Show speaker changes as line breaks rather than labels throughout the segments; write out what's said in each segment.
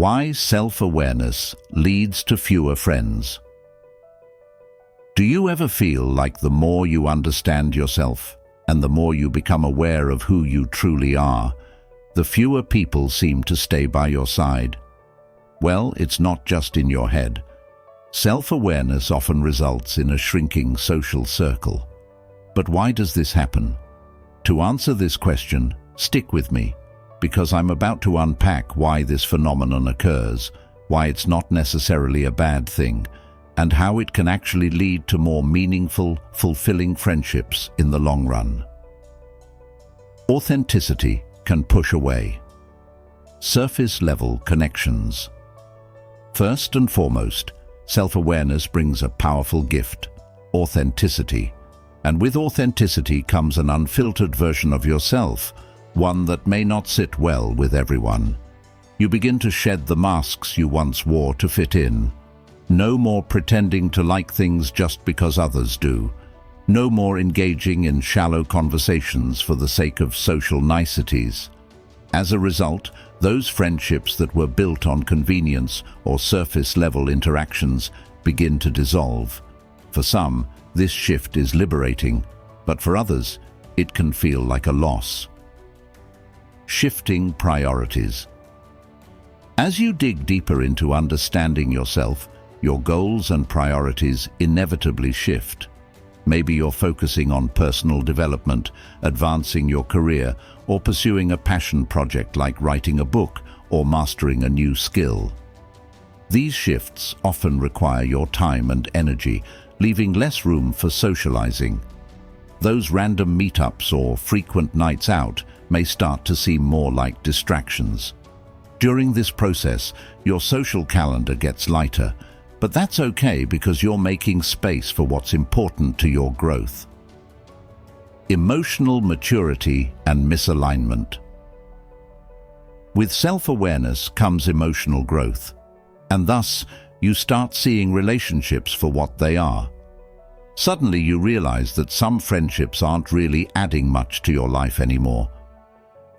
Why self-awareness leads to fewer friends. Do you ever feel like the more you understand yourself and the more you become aware of who you truly are, the fewer people seem to stay by your side? Well, it's not just in your head. Self-awareness often results in a shrinking social circle. But why does this happen? To answer this question, stick with me, because I'm about to unpack why this phenomenon occurs, why it's not necessarily a bad thing, and how it can actually lead to more meaningful, fulfilling friendships in the long run. Authenticity can push away surface-level connections. First and foremost, self-awareness brings a powerful gift: authenticity. And with authenticity comes an unfiltered version of yourself, one that may not sit well with everyone. You begin to shed the masks you once wore to fit in. No more pretending to like things just because others do. No more engaging in shallow conversations for the sake of social niceties. As a result, those friendships that were built on convenience or surface-level interactions begin to dissolve. For some, this shift is liberating, but for others, it can feel like a loss. Shifting priorities. As you dig deeper into understanding yourself, your goals and priorities inevitably shift. Maybe you're focusing on personal development, advancing your career, or pursuing a passion project like writing a book or mastering a new skill. These shifts often require your time and energy, leaving less room for socializing. Those random meetups or frequent nights out may start to seem more like distractions. During this process, your social calendar gets lighter, but that's okay because you're making space for what's important to your growth. Emotional maturity and misalignment. With self-awareness comes emotional growth, and thus you start seeing relationships for what they are. Suddenly you realize that some friendships aren't really adding much to your life anymore.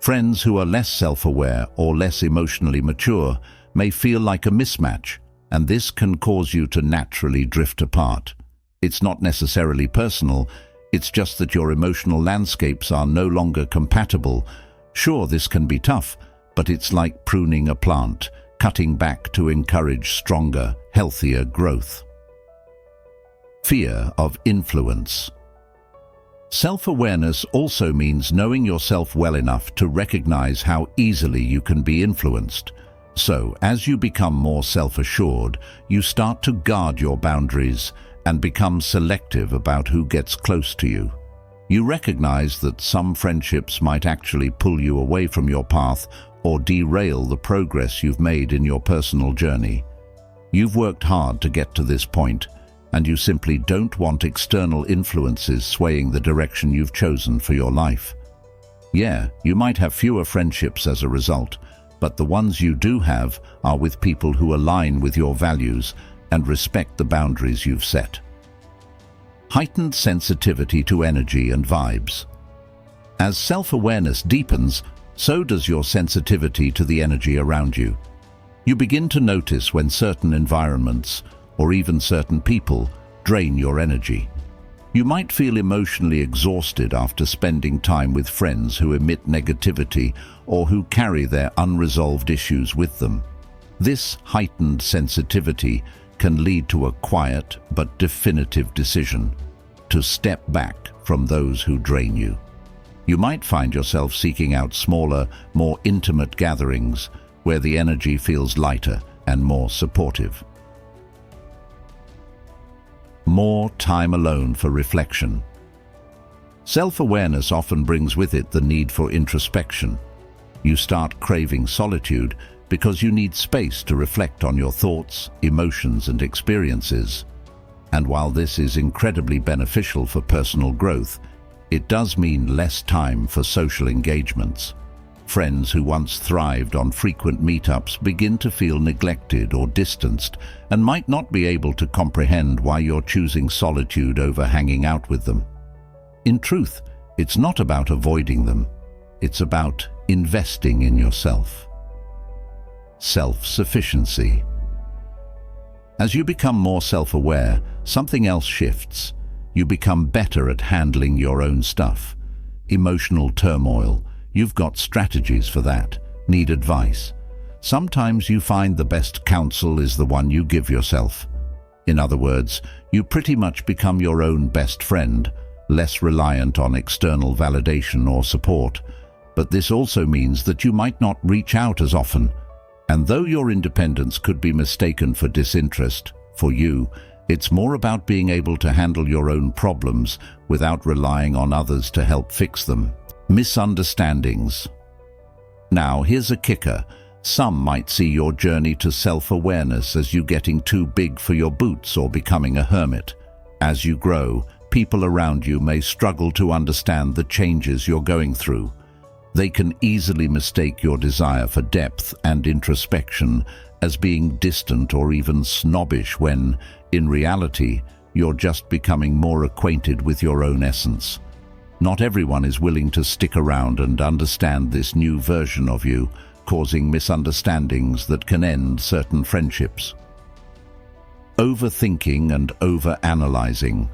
Friends who are less self-aware or less emotionally mature may feel like a mismatch, and this can cause you to naturally drift apart. It's not necessarily personal, it's just that your emotional landscapes are no longer compatible. Sure, this can be tough, but it's like pruning a plant, cutting back to encourage stronger, healthier growth. Fear of influence. Self-awareness also means knowing yourself well enough to recognize how easily you can be influenced. So, as you become more self-assured, you start to guard your boundaries and become selective about who gets close to you. You recognize that some friendships might actually pull you away from your path or derail the progress you've made in your personal journey. You've worked hard to get to this point, and you simply don't want external influences swaying the direction you've chosen for your life. Yeah, you might have fewer friendships as a result, but the ones you do have are with people who align with your values and respect the boundaries you've set. Heightened sensitivity to energy and vibes. As self-awareness deepens, so does your sensitivity to the energy around you. You begin to notice when certain environments, or even certain people, drain your energy. You might feel emotionally exhausted after spending time with friends who emit negativity or who carry their unresolved issues with them. This heightened sensitivity can lead to a quiet but definitive decision: to step back from those who drain you. You might find yourself seeking out smaller, more intimate gatherings where the energy feels lighter and more supportive. More time alone for reflection. Self-awareness often brings with it the need for introspection. You start craving solitude because you need space to reflect on your thoughts, emotions, and experiences. And while this is incredibly beneficial for personal growth, it does mean less time for social engagements. Friends who once thrived on frequent meetups begin to feel neglected or distanced and might not be able to comprehend why you're choosing solitude over hanging out with them. In truth, it's not about avoiding them. It's about investing in yourself. self-sufficiency. As you become more self-aware, something else shifts. You become better at handling your own stuff. Emotional turmoil, you've got strategies for that. Need advice. Sometimes you find the best counsel is the one you give yourself. In other words, you pretty much become your own best friend, less reliant on external validation or support. But this also means that you might not reach out as often. And though your independence could be mistaken for disinterest, for you, it's more about being able to handle your own problems without relying on others to help fix them. Misunderstandings. Now, here's a kicker. Some might see your journey to self-awareness as you getting too big for your boots or becoming a hermit. As you grow, people around you may struggle to understand the changes you're going through. They can easily mistake your desire for depth and introspection as being distant or even snobbish when, in reality, you're just becoming more acquainted with your own essence. Not everyone is willing to stick around and understand this new version of you, causing misunderstandings that can end certain friendships. Overthinking and over-analyzing.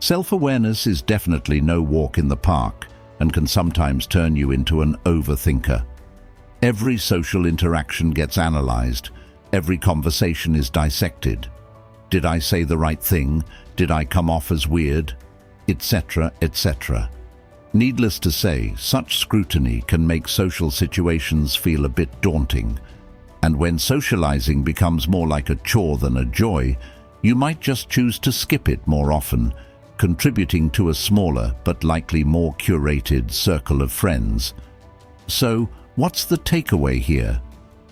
Self-awareness is definitely no walk in the park and can sometimes turn you into an overthinker. Every social interaction gets analyzed. Every conversation is dissected. Did I say the right thing? Did I come off as weird? Etc., etc. Needless to say, such scrutiny can make social situations feel a bit daunting. And when socializing becomes more like a chore than a joy, you might just choose to skip it more often, contributing to a smaller but likely more curated circle of friends. So, what's the takeaway here?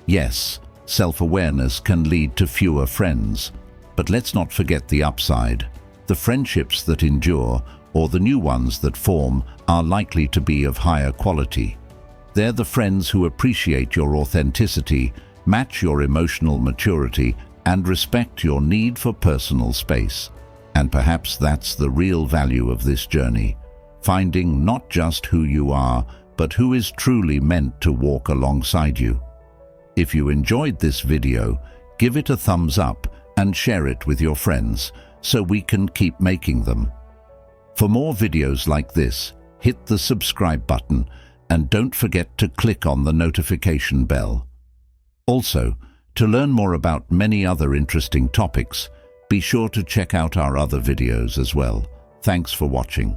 Yes, self-awareness can lead to fewer friends. But let's not forget the upside. The friendships that endure, or the new ones that form, are likely to be of higher quality. They're the friends who appreciate your authenticity, match your emotional maturity, and respect your need for personal space. And perhaps that's the real value of this journey, finding not just who you are, but who is truly meant to walk alongside you. If you enjoyed this video, give it a thumbs up and share it with your friends so we can keep making them. For more videos like this, hit the subscribe button and don't forget to click on the notification bell. Also, to learn more about many other interesting topics, be sure to check out our other videos as well. Thanks for watching.